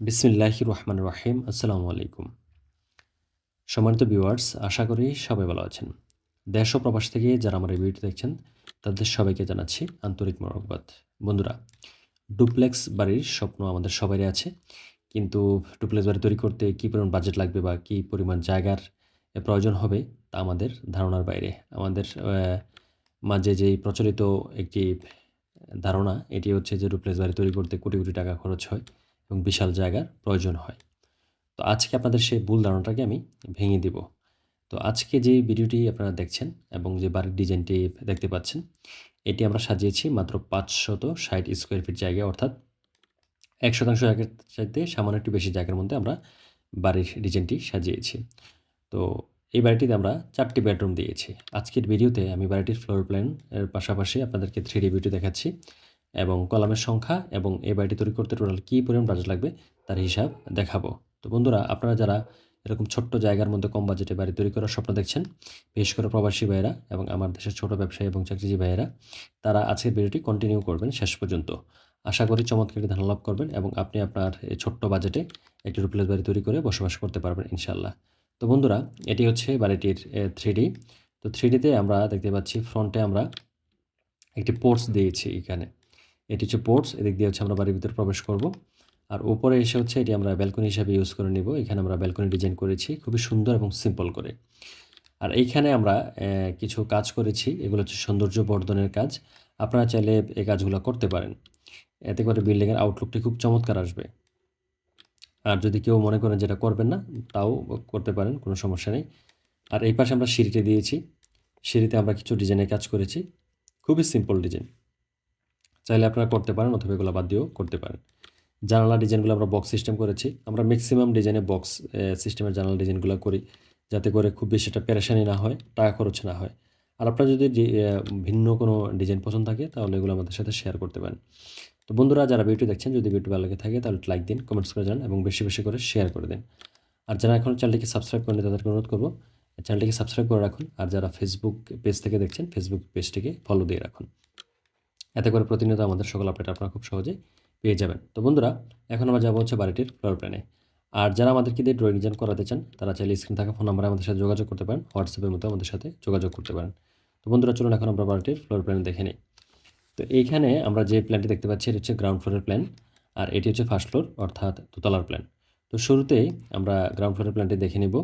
বিসমিল্লাহির রহমানির রহিম। আসসালামু আলাইকুম। সম্মানিত ভিউয়ার্স, আশা করি সবাই ভালো আছেন। দেশ ও প্রবাস থেকে যারা আমার এই ভিডিওটি দেখছেন তাদের সবাইকে জানাচ্ছি আন্তরিক মোবারকবাদ। বন্ধুরা, ডুপ্লেক্স বাড়ির স্বপ্ন আমাদের সবারই আছে। কিন্তু ডুপ্লেক্স বাড়ি তৈরি করতে কী পরিমাণ বাজেট লাগবে বা কী পরিমাণ জায়গার প্রয়োজন হবে তা আমাদের ধারণার বাইরে। আমাদের মাঝে যেই প্রচলিত একটি ধারণা, এটি হচ্ছে যে ডুপ্লেক্স বাড়ি তৈরি করতে কোটি, কোটি টাকা খরচ হয় এবং বিশাল জায়গার প্রয়োজন হয়। তো আজকে আপনাদের সেই ভুল ধারণাটাকে আমি ভেঙে দিব। তো আজকে যে ভিডিওটি আপনারা দেখছেন এবং যে বাড়ির ডিজাইনটি দেখতে পাচ্ছেন, এটি আমরা সাজিয়েছি মাত্র ৫৬০ স্কোয়ার ফিট জায়গায়, অর্থাৎ ১% জায়গার চাইতে সামান্য একটু বেশি জায়গার মধ্যে আমরা বাড়ির ডিজাইনটি সাজিয়েছি। তো এই বাড়িটিতে আমরা ৪টি বেডরুম দিয়েছি। আজকের ভিডিওতে আমি বাড়িটির ফ্লোর প্ল্যান এর পাশাপাশি আপনাদেরকে 3D ভিডিও দেখাচ্ছি এবং কলামের সংখ্যা এবং এই বাড়িটি তৈরি করতে টোটাল কী পরিমাণ বাজেট লাগবে তার হিসাব দেখাবো। তো বন্ধুরা, আপনারা যারা এরকম ছোট্ট জায়গার মধ্যে কম বাজেটে বাড়ি তৈরি করার স্বপ্ন দেখছেন, বিশেষ করে প্রবাসী ভাইয়েরা এবং আমার দেশের ছোট ব্যবসায়ী এবং চাকরিজীবী ভাইয়েরা, তারা আজকের ভিডিওটি কন্টিনিউ করবেন শেষ পর্যন্ত। আশা করি চমৎকার একটি ধারণা লাভ করবেন এবং আপনি আপনার এই ছোট্ট বাজেটে একটি ডুপ্লেক্স বাড়ি তৈরি করে বসবাস করতে পারবেন ইনশাআল্লাহ। তো বন্ধুরা, এটি হচ্ছে বাড়িটির 3D। তো 3Dতে আমরা দেখতে পাচ্ছি ফ্রন্টে আমরা একটি পোর্চ দিয়েছি এখানে। এটি হচ্ছে পোর্চ, এদিক দিয়ে হচ্ছে আমরা বাড়ির ভিতরে প্রবেশ করব। আর উপরে এসে হচ্ছে এটি আমরা ব্যালকনি হিসাবে ইউজ করে নিব। এখানে আমরা ব্যালকনি ডিজাইন করেছি খুবই সুন্দর এবং সিম্পল করে। আর এইখানে আমরা কিছু কাজ করেছি, এগুলো হচ্ছে সৌন্দর্য বর্ধনের কাজ। আপনারা চাইলে এই কাজগুলো করতে পারেন। এতে করে বিল্ডিংয়ের আউটলুকটি খুব চমৎকার আসবে। আর যদি কেউ মনে করেন যে এটা করবেন না, তাও করতে পারেন, কোনো সমস্যা নেই। আর এই পাশে আমরা সিঁড়িটি দিয়েছি। সিঁড়িতে আমরা কিছু ডিজাইনের কাজ করেছি। খুবই সিম্পল ডিজাইন। চাইলে আপনারা করতে পারেন অথবা এগুলো বাদ দিয়েও করতে পারেন। জানালা ডিজাইনগুলো আমরা বক্স সিস্টেম করেছি। আমরা ম্যাক্সিমাম ডিজাইনে বক্স সিস্টেমের জানালা ডিজাইনগুলো করি, যাতে করে খুব বেশি একটা পেরেশানি না হয়, টাকা খরচ না হয়। আর আপনার যদি ভিন্ন কোনো ডিজাইন পছন্দ থাকে তাহলে এগুলো আমাদের সাথে শেয়ার করতে পারেন। তো বন্ধুরা, যারা ভিডিও দেখছেন, যদি ভিডিও ভালো লেগে থাকে তাহলে লাইক দিন, কমেন্টস করে জানান এবং বেশি, বেশি করে শেয়ার করে দিন। আর যারা এখনও চ্যানেলটিকে সাবস্ক্রাইব করেনি তাদেরকে অনুরোধ করব চ্যানেলটিকে সাবস্ক্রাইব করে রাখুন। আর যারা ফেসবুক পেজ থেকে দেখছেন, ফেসবুক পেজটিকে ফলো দিয়ে রাখুন। এতে করে প্রতিনিয়ত আমাদের সকল আপডেট আপনারা খুব সহজেই পেয়ে যাবেন। তো বন্ধুরা, এখন আমরা যাবো হচ্ছে বাড়িটির ফ্লোর প্ল্যানে। আর যারা আমাদেরকে দিয়ে ড্রয়িং ডিজাইন করাতে চান, তারা চাইলে স্ক্রিন থাকা ফোন নাম্বারে আমাদের সাথে যোগাযোগ করতে পারেন। হোয়াটসঅ্যাপের মতো আমাদের সাথে যোগাযোগ করতে পারেন। তো বন্ধুরা, চলুন এখন আমরা বাড়িটির ফ্লোর প্ল্যান দেখে নিই। তো এইখানে আমরা যে প্ল্যানটি দেখতে পাচ্ছি, এটা হচ্ছে গ্রাউন্ড ফ্লোরের প্ল্যান। আর এটি হচ্ছে ফার্স্ট ফ্লোর, অর্থাৎ দোতলার প্ল্যান। তো শুরুতেই আমরা গ্রাউন্ড ফ্লোরের প্ল্যানটি দেখে নিব।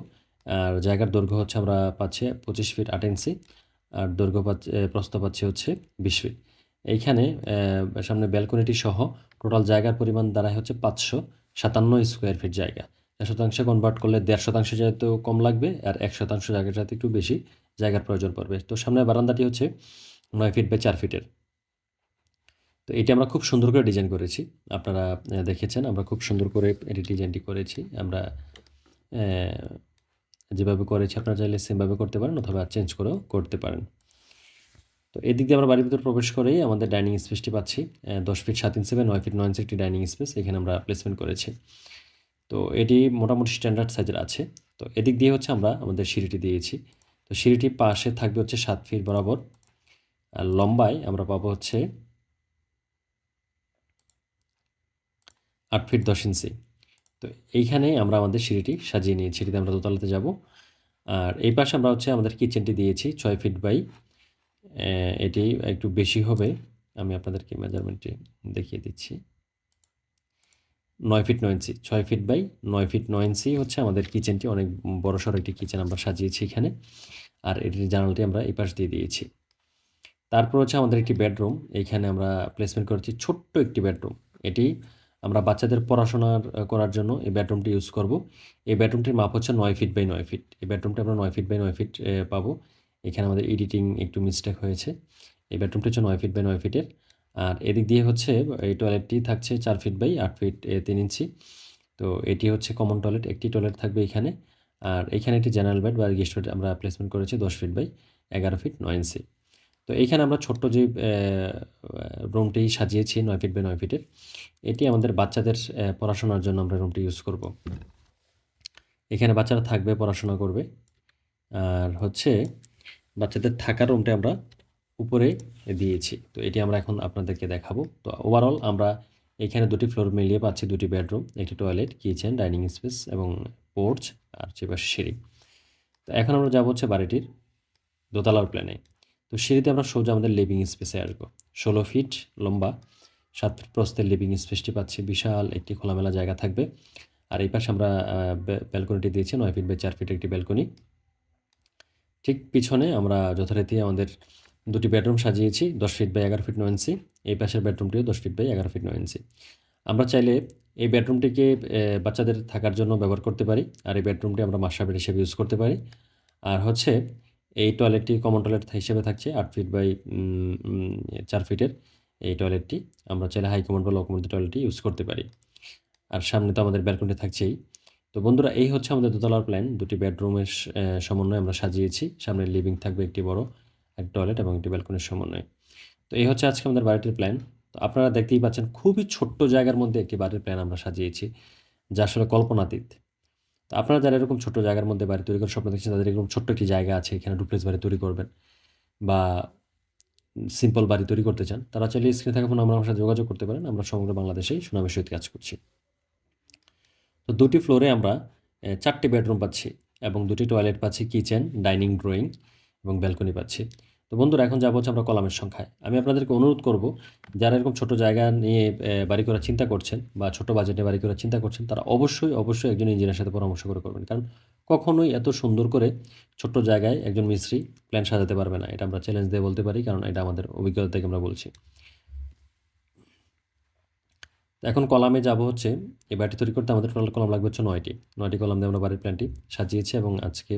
আর জায়গার দৈর্ঘ্য হচ্ছে আমরা পাচ্ছি 25 ফিট 8 ইঞ্চি। আর দৈর্ঘ্য প্রস্থ পাচ্ছি হচ্ছে 20 ফিট। এইখানে সামনে ব্যালকনিটি সহ টোটাল জায়গার পরিমাণ দাঁড়ায় হচ্ছে 557 স্কোয়ার ফিট জায়গা। 1 শতাংশে কনভার্ট করলে 1.5 শতাংশ যেহেতু কম লাগবে, আর 1 শতাংশ জায়গাটাতে একটু বেশি জায়গার প্রয়োজন পড়বে। তো সামনের বারান্দাটি হচ্ছে 9 ফিট বাই 4 ফিটের। তো এটি আমরা খুব সুন্দর করে ডিজাইন করেছি। আপনারা দেখেছেন আমরা খুব সুন্দর করে এটি ডিজাইনটি করেছি। আমরা অ্যা যেভাবে করেছি আপনারা চাইলে সেমভাবে করতে পারেন অথবা চেঞ্জ করেও করতে পারেন। তো এদিক দিয়ে আমরা বাড়ির ভিতরে প্রবেশ করেই আমাদের ডাইনিং স্পেসটি পাচ্ছি। 10 ফিট 7 ইঞ্চি বাই 9 ফিট 9 ইঞ্চি একটি ডাইনিং স্পেস এখানে আমরা প্লেসমেন্ট করেছি। তো এটি মোটামুটি স্ট্যান্ডার্ড সাইজের আছে। তো এদিক দিয়ে হচ্ছে আমরা আমাদের সিঁড়িটি দিয়েছি। তো সিঁড়িটির পাশে থাকবে হচ্ছে 7 ফিট বরাবর। আর লম্বায় আমরা পাবো হচ্ছে 8 ফিট 10 ইঞ্চি। তো এইখানে আমরা আমাদের সিঁড়িটি সাজিয়ে নিয়েছি। সিঁড়িতে আমরা দোতলাতে যাব। আর এই পাশে আমরা হচ্ছে আমাদের কিচেনটি দিয়েছি 6 ফিট বাই এটি একটু বেশি হবে। আমি আপনাদেরকে মেজারমেন্টটি দেখিয়ে দিচ্ছি। 9 feet 9 inch, 6 feet by 9 feet 9 inch হচ্ছে আমাদের কিচেনটি। অনেক বড়সড় একটি কিচেন আমরা সাজিয়েছি এখানে। আর এটির জানালাটি আমরা এই পাশ দিয়ে দিয়েছি। তারপর হচ্ছে আমাদের একটি বেডরুম। এইখানে আমরা প্লেসমেন্ট করেছি ছোট্ট একটি বেডরুম। এটি আমরা বাচ্চাদের পড়াশোনার করার জন্য এই বেডরুমটি ইউজ করব। এই বেডরুমটির মাপ হচ্ছে 9 ফিট বাই 9 ফিট। এই বেডরুমটি আমরা 9 ফিট বাই 9 ফিট পাবো। এখানে আমাদের এডিটিং একটু মিস্টেক হয়েছে। এই বেডরুমটি হচ্ছে 9 ফিট বাই 9 ফিটের। আর এদিক দিয়ে হচ্ছে এই টয়লেটটি থাকছে 4 ফিট বাই 8 ফিট 3 ইঞ্চি। তো এটি হচ্ছে কমন টয়লেট। একটি টয়লেট থাকবে এখানে। আর এখানে একটি জেনারেল বেড বা গেস্ট বেড আমরা প্লেসমেন্ট করেছি 10 ফিট বাই 11 ফিট 9 ইঞ্চি। তো এইখানে আমরা ছোট্ট যে রুমটি সাজিয়েছি 9 ফিট বাই 9 ফিটের, এটি আমাদের বাচ্চাদের পড়াশোনার জন্য আমরা রুমটি ইউজ করব। এখানে বাচ্চারা থাকবে, পড়াশোনা করবে। আর হচ্ছে বাচ্চাদের থাকার রুমটা আমরা উপরে দিয়েছি। তো এটি আমরা এখন আপনাদেরকে দেখাবো। তো ওভারঅল আমরা এখানে দুটি ফ্লোর মিলিয়ে পাচ্ছি দুটি বেডরুম, একটি টয়লেট, কিচেন, ডাইনিং স্পেস এবং পোর্চ আর পাশে সিঁড়ি। তো এখন আমরা যাবো হচ্ছে বাড়িটির দোতলার প্ল্যানে। তো সিঁড়িতে আমরা সোজা আমাদের লিভিং স্পেসে আসবো। 16 ফিট লম্বা, 7 ফিট প্রস্থের লিভিং স্পেসটি পাচ্ছি। বিশাল একটি খোলামেলা জায়গা থাকবে। আর এই পাশে আমরা ব্যালকনিটি দিয়েছি 9 ফিট বাই 4 ফিট একটি ব্যালকনি। ঠিক পিছনে আমরা যথারীতি আমাদের দুটি বেডরুম সাজিয়েছি 10 ফিট বাই 11 ফিট 9 ইঞ্চি। এই পাশের বেডরুমটিও 10 ফিট বাই 11 ফিট 9 ইঞ্চি। আমরা চাইলে এই বেডরুমটিকে বাচ্চাদের থাকার জন্য ব্যবহার করতে পারি, আর এই বেডরুমটি আমরা মাস্টার বেড হিসেবে ইউজ করতে পারি। আর হচ্ছে এই টয়লেটটি কমন টয়লেট হিসেবে থাকছে 8 ফিট বাই 4 ফিটের এই টয়লেটটি। আমরা চাইলে হাই কমোড বা লো কমোড টয়লেটটি ইউজ করতে পারি। আর সামনে তো আমাদের ব্যালকনি থাকছেই। তো বন্ধুরা, এই হচ্ছে আমাদের দোতলার প্ল্যান। দুটি বেডরুমের সমন্বয়ে আমরা সাজিয়েছি। সামনে লিভিং থাকবে একটি বড়, এক টয়লেট এবং একটি ব্যালকনির সমন্বয়ে। তো এই হচ্ছে আজকে আমাদের বাড়িটির প্ল্যান। তো আপনারা দেখতেই পাচ্ছেন খুবই ছোট্ট জায়গার মধ্যে একটি বাড়ির প্ল্যান আমরা সাজিয়েছি, যা আসলে কল্পনাতীত। তো আপনারা যারা এরকম ছোট্ট জায়গার মধ্যে বাড়ি তৈরি করার স্বপ্ন দেখছেন, তাদের এরকম ছোট্ট একটি জায়গা আছে, এখানে ডুপ্লেক্স বাড়ি তৈরি করবেন বা সিম্পল বাড়ি তৈরি করতে চান, তারা চাইলে স্ক্রিনে থাকা ফোন আমরা আমার সাথে যোগাযোগ করতে পারেন। আমরা সমগ্র বাংলাদেশেই সুনামের সহিত কাজ করছি। তো দুটি ফ্লোরে আমরা 4টি বেডরুম পাচ্ছি এবং দুটি টয়লেট পাচ্ছি, কিচেন, ডাইনিং, ড্রয়িং এবং ব্যালকনি পাচ্ছি। তো বন্ধুরা, এখন যাবো হচ্ছে আমরা কলামের সংখ্যায়। আমি আপনাদেরকে অনুরোধ করব, যারা এরকম ছোট জায়গা নিয়ে বাড়ি করার চিন্তা করছেন বা ছোট বাজেটে বাড়ি করার চিন্তা করছেন, তারা অবশ্যই একজন ইঞ্জিনিয়ারের সাথে পরামর্শ করে করবেন। কারণ কখনোই এত সুন্দর করে ছোট্ট জায়গায় একজন মিস্ত্রি প্ল্যান সাজাতে পারবে না। এটা আমরা চ্যালেঞ্জ দিয়ে বলতে পারি, কারণ এটা আমাদের অভিজ্ঞতা থেকে আমরা বলছি। তো এখন কলামে যাব হচ্ছে, এই বাড়িটি তৈরি করতে আমাদের টোটাল কলাম লাগবে হচ্ছে 9টি কলাম দিয়ে আমরা বাড়ির প্ল্যানটি সাজিয়েছি এবং আজকে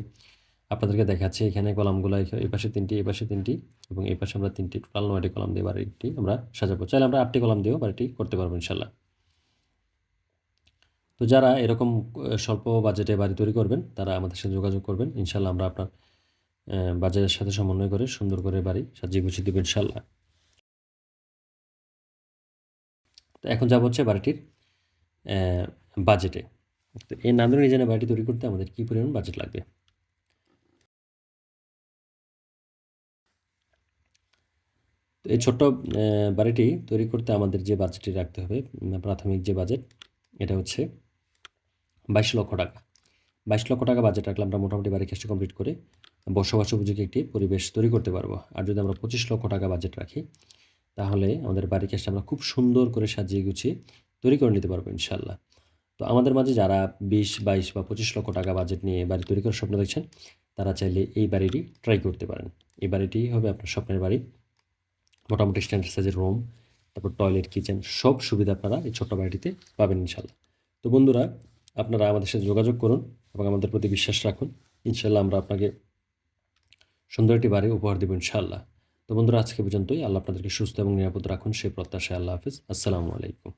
আপনাদেরকে দেখাচ্ছি। এখানে কলামগুলো এই পাশে 3টি, এই পাশে 3টি এবং এই পাশে আমরা 3টি, টোটাল 9টি কলাম দিয়ে বাড়িটি আমরা সাজাবো। চাইলে আমরা 8টি কলাম দিয়েও বাড়িটি করতে পারবো ইনশাল্লাহ। তো যারা এরকম স্বল্প বাজেটে বাড়ি তৈরি করবেন, তারা আমাদের সাথে যোগাযোগ করবেন। ইনশাল্লাহ আমরা আপনার বাজেটের সাথে সমন্বয় করে সুন্দর করে বাড়ি সাজিয়ে গুছিয়ে দেবো ইনশাল্লাহ। তো এখন যাব হচ্ছে বাড়িটির বাজেটে। তো এই নান্দনিক ডিজাইনের বাড়িটি তৈরি করতে আমাদের কী পরিমাণ বাজেট লাগবে। তো এই ছোট্ট বাড়িটি তৈরি করতে আমাদের যে বাজেটটি রাখতে হবে, প্রাথমিক যে বাজেট, এটা হচ্ছে 22 লক্ষ টাকা। 22 লক্ষ টাকা বাজেট রাখলে আমরা মোটামুটি বাড়ির কাজটা কমপ্লিট করে বসবাস উপযোগী একটি পরিবেশ তৈরি করতে পারবো। আর যদি আমরা 25 লক্ষ টাকা বাজেট রাখি, তাহলে আমাদের বাড়ির কাজটা আমরা খুব সুন্দর করে সাজিয়ে গুছিয়ে তৈরি করে নিতে পারবো ইনশাল্লাহ। তো আমাদের মাঝে যারা 20, 22 বা 25 লক্ষ টাকা বাজেট নিয়ে বাড়ি তৈরি করার স্বপ্ন দেখছেন, তারা চাইলে এই বাড়িটি ট্রাই করতে পারেন। এই বাড়িটি হবে আপনার স্বপ্নের বাড়ি। মোটামুটি স্ট্যান্ডার্ড সাইজের রুম, তারপর টয়লেট, কিচেন, সব সুবিধা আপনারা এই ছোট্ট বাড়িটিতে পাবেন ইনশাল্লাহ। তো বন্ধুরা, আপনারা আমাদের সাথে যোগাযোগ করুন এবং আমাদের প্রতি বিশ্বাস রাখুন। ইনশাল্লাহ আমরা আপনাকে সুন্দর একটি বাড়ি উপহার দেবো ইনশাল্লাহ। তো বন্ধুরা, আজকে পর্যন্তই। আল্লাহ আপনাদেরকে সুস্থ এবং নিরাপদ রাখুন সেই প্রত্যাশায়। আল্লাহ হাফিজ। আসসালামু আলাইকুম।